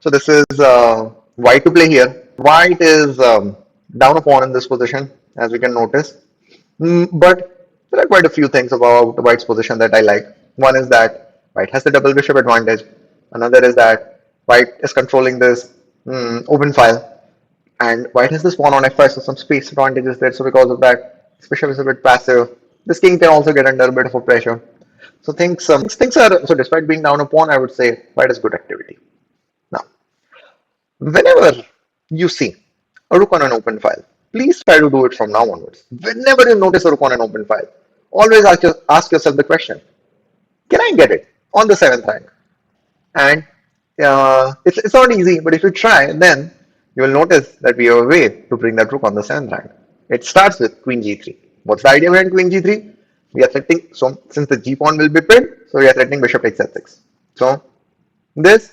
So this is white to play here. White is down a pawn in this position, as we can notice. But there are quite a few things about white's position that I like. One is that white has the double bishop advantage. Another is that white is controlling this open file, and white has this pawn on f5, so some space advantage is there. So because of that, this bishop is a bit passive. This king can also get under a bit of a pressure. So things are so despite being down a pawn, I would say white is good activity. Now, whenever you see a rook on an open file, please try to do it from now onwards. Whenever you notice a rook on an open file, always ask yourself the question, can I get it on the seventh rank? And it's not easy, but if you try, then you will notice that we have a way to bring that rook on the seventh rank. It starts with queen g3. What's the idea behind queen g3? We are threatening, so since the g pawn will be pinned, so we are threatening bishop takes f6. So this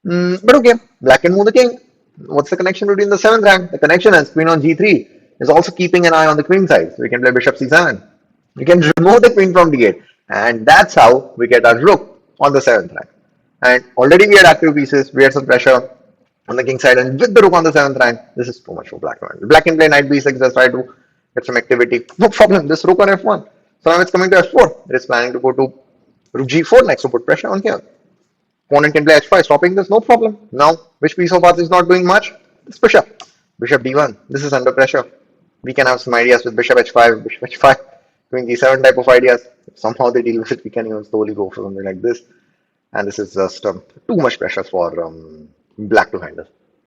but okay, black can move the king. What's the connection between the seventh rank? The connection is queen on g3 is also keeping an eye on the queen side. So we can play bishop c7. We can remove the queen from d8. And that's how we get our rook on the seventh rank. And already we had active pieces. We had some pressure on the king side. And with the rook on the seventh rank, this is too much for black. Black can play knight b6, just try to get some activity. No problem. This rook on f1. So now it's coming to f4. It is planning to go to rook g4 next to put pressure on here. Opponent can play h5, stopping this, no problem. Now, which piece of ours is not doing much? This bishop. Bishop d1. This is under pressure. We can have some ideas with bishop h5, bishop h5, queen g7 type of ideas. If somehow they deal with it, we can even slowly go for something like this. And this is just too much pressure for black to handle.